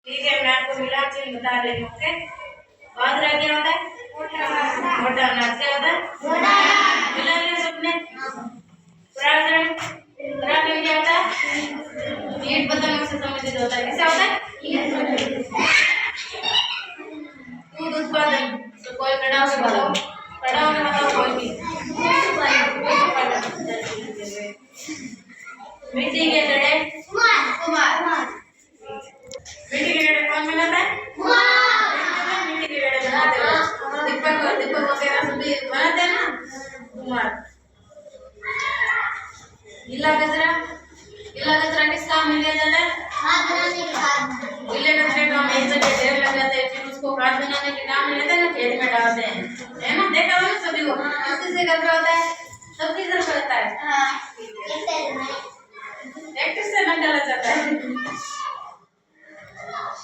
ठीक है, मैं आपको मिला चिन्ह बता रही हूँ। ओके, बाजरा क्या होता है? मोटा अनाज। क्या होता है? मिला लिया सबने। परागण, परागण क्या होता है? कीट पतंगों से संबंधित होता है। कैसे होता है? दूध उत्पादन। तो कोई कड़ा से बताओ, कड़ा में बताओ कोई भी। मिट्टी के घड़े, मिट्टी के घड़े कौन बनाता है? मिट्टी के घड़े बनाते हैं। दीपक और दीपक वगैरह सभी बनाते हैं ना, कुमार। गीला कचरा, गीला कचरा किस काम में लिया जाता है? गीले कचरे का हम एक जगह ढेर लग जाते हैं, फिर उसको खाद बनाने के काम में लेते हैं ना, खेत में डालते हैं, है ना? देखा होगा सभी को। किससे कचरा होता है? सबकी तरफ होता है। ट्रैक्टर से निकाला जाता है।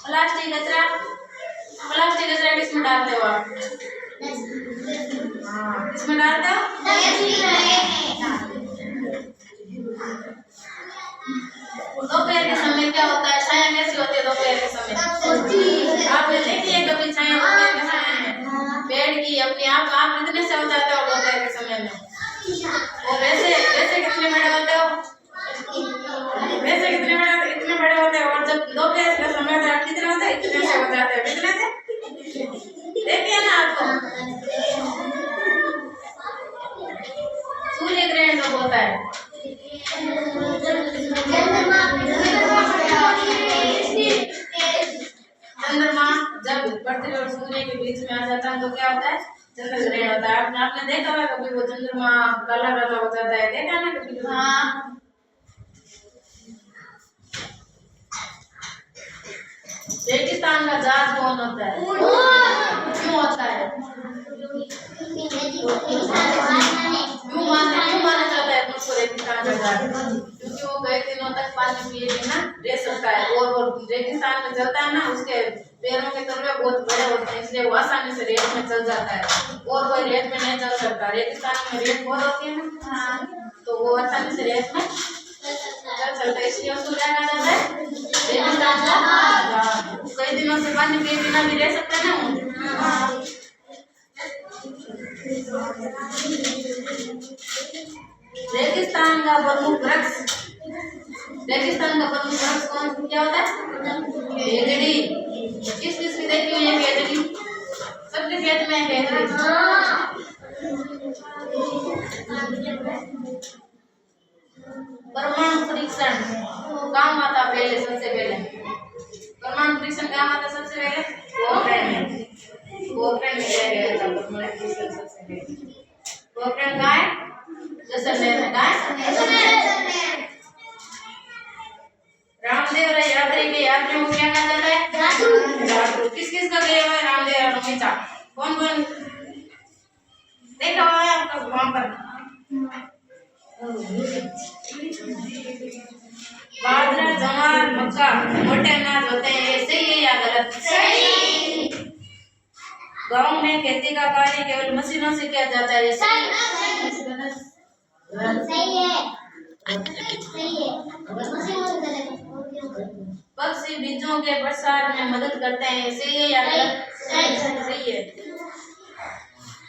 प्लास्टिक कचरा, प्लास्टिक कचरा किसमें डालते हो आप? किसमें डालते हो? दोपहर के समय क्या होता है? छाया कैसी होती है दोपहर के समय? आपने देखी है कभी छाया दोपहर के समय में? पेड़ की अपने आप कितने से हो जाते हो दोपहर के समय में? और वैसे वैसे कितने बड़े होते हो? वैसे कितने बड़े, इतने बड़े होते हैं। और जब दोपहर का समय होता है कितने होते हैं? इतने से हो जाते हैं। कितने से? देखिए ना आपको, सूर्य ग्रहण कब होता है? चंद्रमा जब पृथ्वी और सूर्य के बीच में आ जाता है तो क्या होता है? चंद्र ग्रहण होता है। आपने देखा होगा कभी वो चंद्रमा काला काला हो जाता है, देखा ना कभी? हाँ। रेगिस्तान का जहाज कौन होता है? क्यों होता है? क्यों माना जाता है उसको रेगिस्तान का जहाज? क्योंकि वो कई दिनों तक पानी पिए बिना रह सकता है, और रेगिस्तान में चलता है ना, उसके पैरों के तलवे बहुत बड़े होते हैं, इसलिए वो आसानी से रेत में चल जाता है। और कोई रेत में नहीं चल सकता। रेगिस्तान में रेत बहुत होती है ना, तो वो आसानी से रेत में चलता है, इसलिए उसको क्या कहा जाता है? रेगिस्तान का। कई दिनों से पानी पिए बिना भी रह सकता है ना। रेगिस्तान का प्रमुख वृक्ष, रेगिस्तान का प्रमुख वृक्ष कौन क्या होता है? खेजड़ी। किस किस की देखी हुई है खेजड़ी? सबके खेत में है खेजड़ी। परमाणु परीक्षण काम आता पहले, सबसे पहले परमाणु परीक्षण काम आता सबसे पहले पोखरण में। पोखरण में किया गया था परमाणु परीक्षण सबसे पहले। पोखरण कहाँ है? जैसलमेर में। कहाँ है? रामदेव यात्री के यात्रियों को क्या कहा जाता है? जातरू। किस किस का गया हुआ है रामदेव और हमेशा? कौन कौन देखा हुआ है आपका वहां पर? बाजरा, ज्वार, मक्का मोटे अनाज होते हैं, ये सही है या गलत? सही। गांव में खेती का कार्य केवल मशीनों से किया जाता है, ये सही है? सही है। पक्षी बीजों के प्रसार में मदद करते हैं, सही है या गलत? सही है।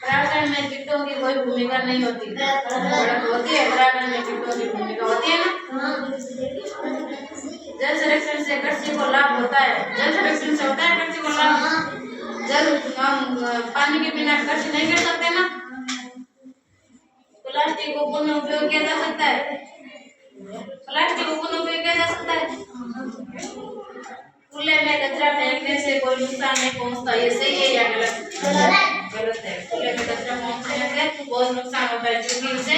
परागण में कीटों की कोई भूमिका नहीं होती। होती है, परागण में कीटों की भूमिका होती है ना। जल संरक्षण से कृषि को लाभ होता है। जल संरक्षण से होता है कृषि को लाभ। जल पानी के बिना कृषि नहीं कर सकते ना। प्लास्टिक को पुनः उपयोग किया जा सकता है। प्लास्टिक को पुनः उपयोग किया जा सकता है। खुले में कचरा फेंकने से कोई नुकसान नहीं पहुंचता, ये सही है या गलत? गलत है। खुले में कचरा फेंकने से बहुत नुकसान होता है, क्योंकि उससे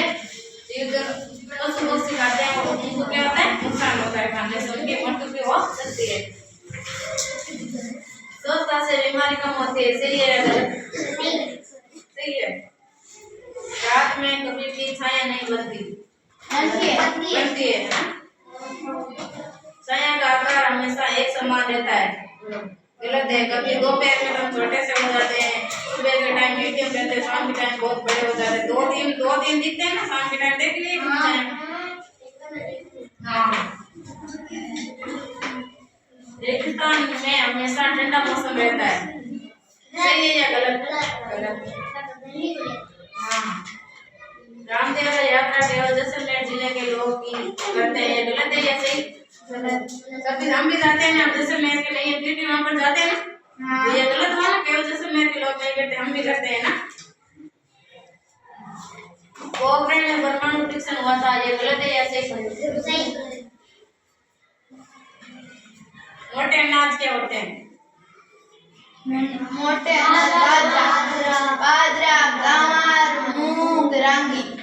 पशु पक्षी खाते हैं और उनको क्या होता है? नुकसान होता है, खाने से उनकी मृत्यु भी हो सकती है। स्वच्छता से बीमारी कम होती है, सही है या गलत? सही है। रात में कभी भी छाया नहीं बनती है। छाया का आकार हमेशा एक समान रहता है, गलत है। कभी दोपहर में हम छोटे से हो जाते हैं, सुबह के टाइम मीडियम रहते हैं, शाम के टाइम बहुत बड़े हो जाते हैं। दो दिन दिखते हैं ना शाम के टाइम, देख लिए? हाँ। रेगिस्तान में हमेशा ठंडा मौसम रहता है। सही है या गलत? गलत। हाँ, रामदेव यात्रा केवल जैसलमेर जिले के लोग ही करते हैं। गलत है या सही? गलत। कभी हम भी जाते हैं ना जैसलमेर के लिए, फिर भी वहाँ पर जाते हैं ना। हाँ। तो ये गलत हुआ ना, केवल जैसलमेर के लोग नहीं करते, हम भी करते हैं ना। पोखरण में परमाणु परीक्षण हुआ था, ये गलत है या सही? सही। मोटे अनाज क्या होते हैं? मोटे अनाज बाजरा, ज्वार, मूंग, रागी।